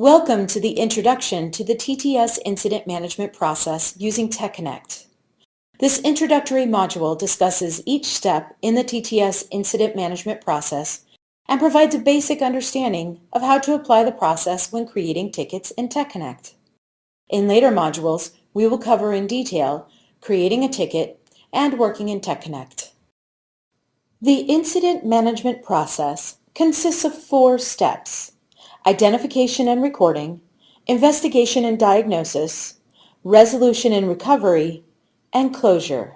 Welcome to the introduction to the TTS Incident Management Process using TechConnect. This introductory module discusses each step in the TTS Incident Management Process and provides a basic understanding of how to apply the process when creating tickets in TechConnect. In later modules, we will cover in detail creating a ticket and working in TechConnect. The incident management process consists of 4 steps: identification and recording, investigation and diagnosis, resolution and recovery, and closure.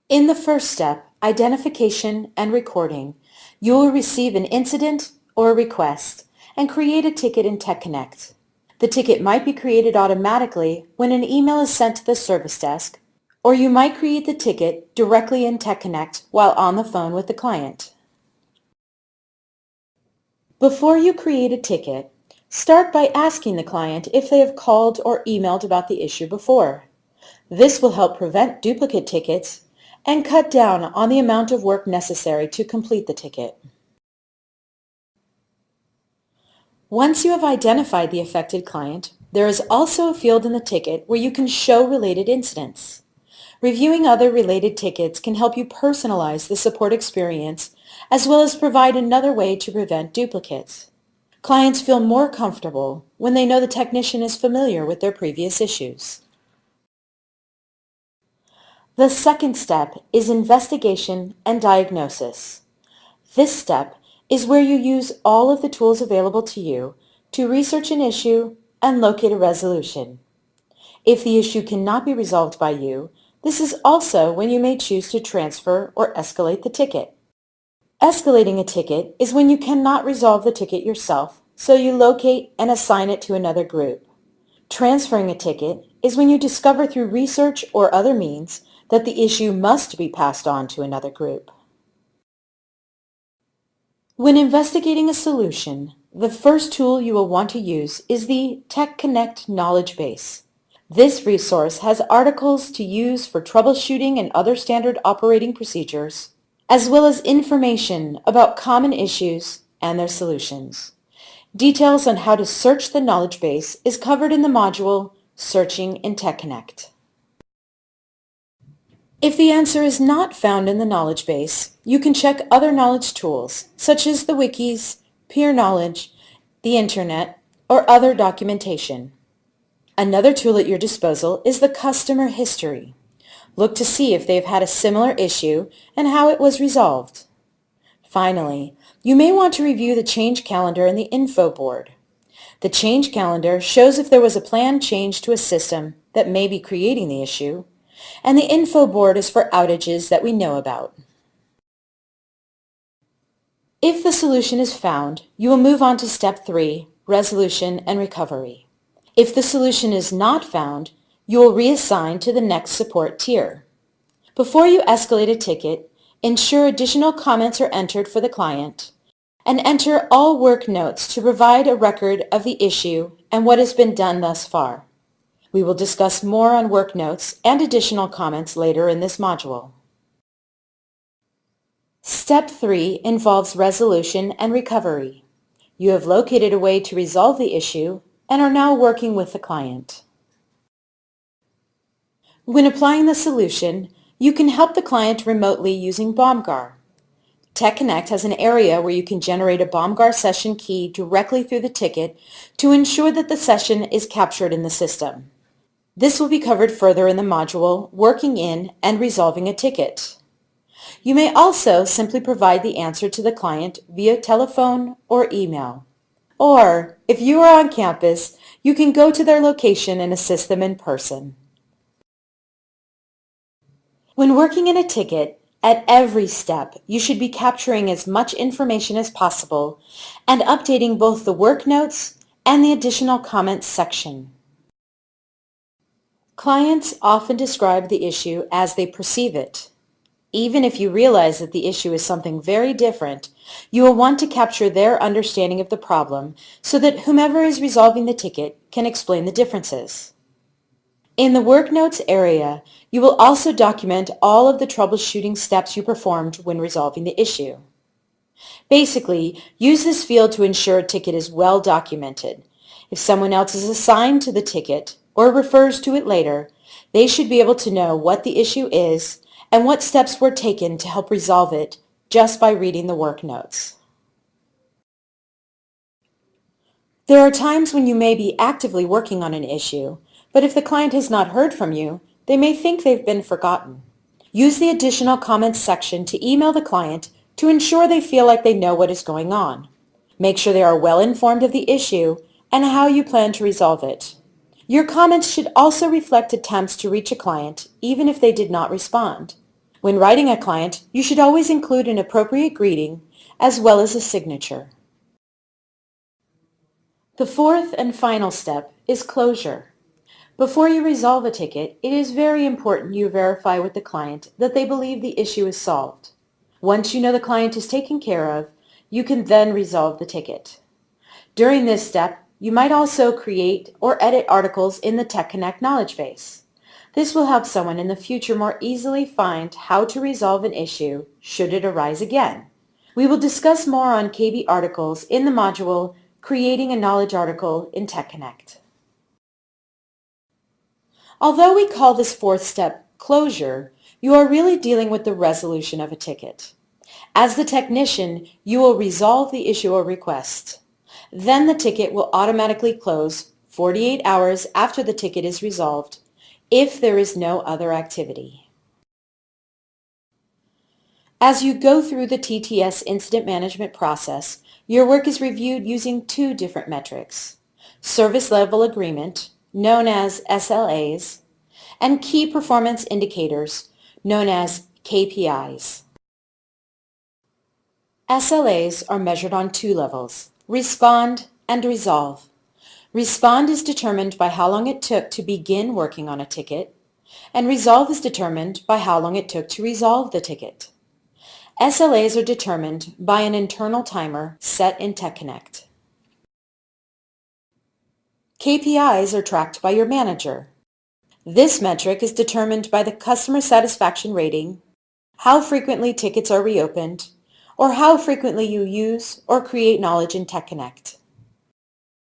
In the first step, identification and recording, you will receive an incident or a request and create a ticket in TechConnect. The ticket might be created automatically when an email is sent to the service desk, or you might create the ticket directly in TechConnect while on the phone with the client. Before you create a ticket, start by asking the client if they have called or emailed about the issue before. This will help prevent duplicate tickets and cut down on the amount of work necessary to complete the ticket. Once you have identified the affected client, there is also a field in the ticket where you can show related incidents. Reviewing other related tickets can help you personalize the support experience as well as provide another way to prevent duplicates. Clients feel more comfortable when they know the technician is familiar with their previous issues. The second step is investigation and diagnosis. This step is where you use all of the tools available to you to research an issue and locate a resolution. If the issue cannot be resolved by you, this is also when you may choose to transfer or escalate the ticket. Escalating a ticket is when you cannot resolve the ticket yourself, so you locate and assign it to another group. Transferring a ticket is when you discover through research or other means that the issue must be passed on to another group. When investigating a solution, the first tool you will want to use is the TechConnect knowledge base. This resource has articles to use for troubleshooting and other standard operating procedures, as well as information about common issues and their solutions. Details on how to search the knowledge base is covered in the module Searching in TechConnect. If the answer is not found in the knowledge base, you can check other knowledge tools, such as the wikis, peer knowledge, the internet, or other documentation. Another tool at your disposal is the customer history. Look to see if they've had a similar issue and how it was resolved. Finally, you may want to review the change calendar in the info board. The change calendar shows if there was a planned change to a system that may be creating the issue, and the info board is for outages that we know about. If the solution is found, you will move on to Step 3, Resolution and Recovery. If the solution is not found, you will reassign to the next support tier. Before you escalate a ticket, ensure additional comments are entered for the client, and enter all work notes to provide a record of the issue and what has been done thus far. We will discuss more on work notes and additional comments later in this module. Step 3 involves resolution and recovery. You have located a way to resolve the issue and are now working with the client. When applying the solution, you can help the client remotely using BOMGAR. TechConnect has an area where you can generate a BOMGAR session key directly through the ticket to ensure that the session is captured in the system. This will be covered further in the module Working in and Resolving a Ticket. You may also simply provide the answer to the client via telephone or email. Or, if you are on campus, you can go to their location and assist them in person. When working in a ticket, at every step, you should be capturing as much information as possible and updating both the work notes and the additional comments section. Clients often describe the issue as they perceive it. Even if you realize that the issue is something very different, you will want to capture their understanding of the problem so that whomever is resolving the ticket can explain the differences. In the Work Notes area, you will also document all of the troubleshooting steps you performed when resolving the issue. Basically, use this field to ensure a ticket is well documented. If someone else is assigned to the ticket or refers to it later, they should be able to know what the issue is and what steps were taken to help resolve it just by reading the work notes. There are times when you may be actively working on an issue, but if the client has not heard from you, they may think they've been forgotten. Use the additional comments section to email the client to ensure they feel like they know what is going on. Make sure they are well informed of the issue and how you plan to resolve it. Your comments should also reflect attempts to reach a client, even if they did not respond. When writing a client, you should always include an appropriate greeting as well as a signature. The fourth and final step is closure. Before you resolve a ticket, it is very important you verify with the client that they believe the issue is solved. Once you know the client is taken care of, you can then resolve the ticket. During this step, you might also create or edit articles in the TechConnect knowledge base. This will help someone in the future more easily find how to resolve an issue should it arise again. We will discuss more on KB articles in the module Creating a Knowledge Article in TechConnect. Although we call this fourth step closure, you are really dealing with the resolution of a ticket. As the technician, you will resolve the issue or request. Then the ticket will automatically close 48 hours after the ticket is resolved if there is no other activity. As you go through the TTS Incident Management Process, your work is reviewed using two different metrics: Service Level Agreement, known as SLAs, and Key Performance Indicators, known as KPIs. SLAs are measured on two levels: Respond and Resolve. Respond is determined by how long it took to begin working on a ticket, and Resolve is determined by how long it took to resolve the ticket. SLAs are determined by an internal timer set in TechConnect. KPIs are tracked by your manager. This metric is determined by the customer satisfaction rating, how frequently tickets are reopened, or how frequently you use or create knowledge in TechConnect.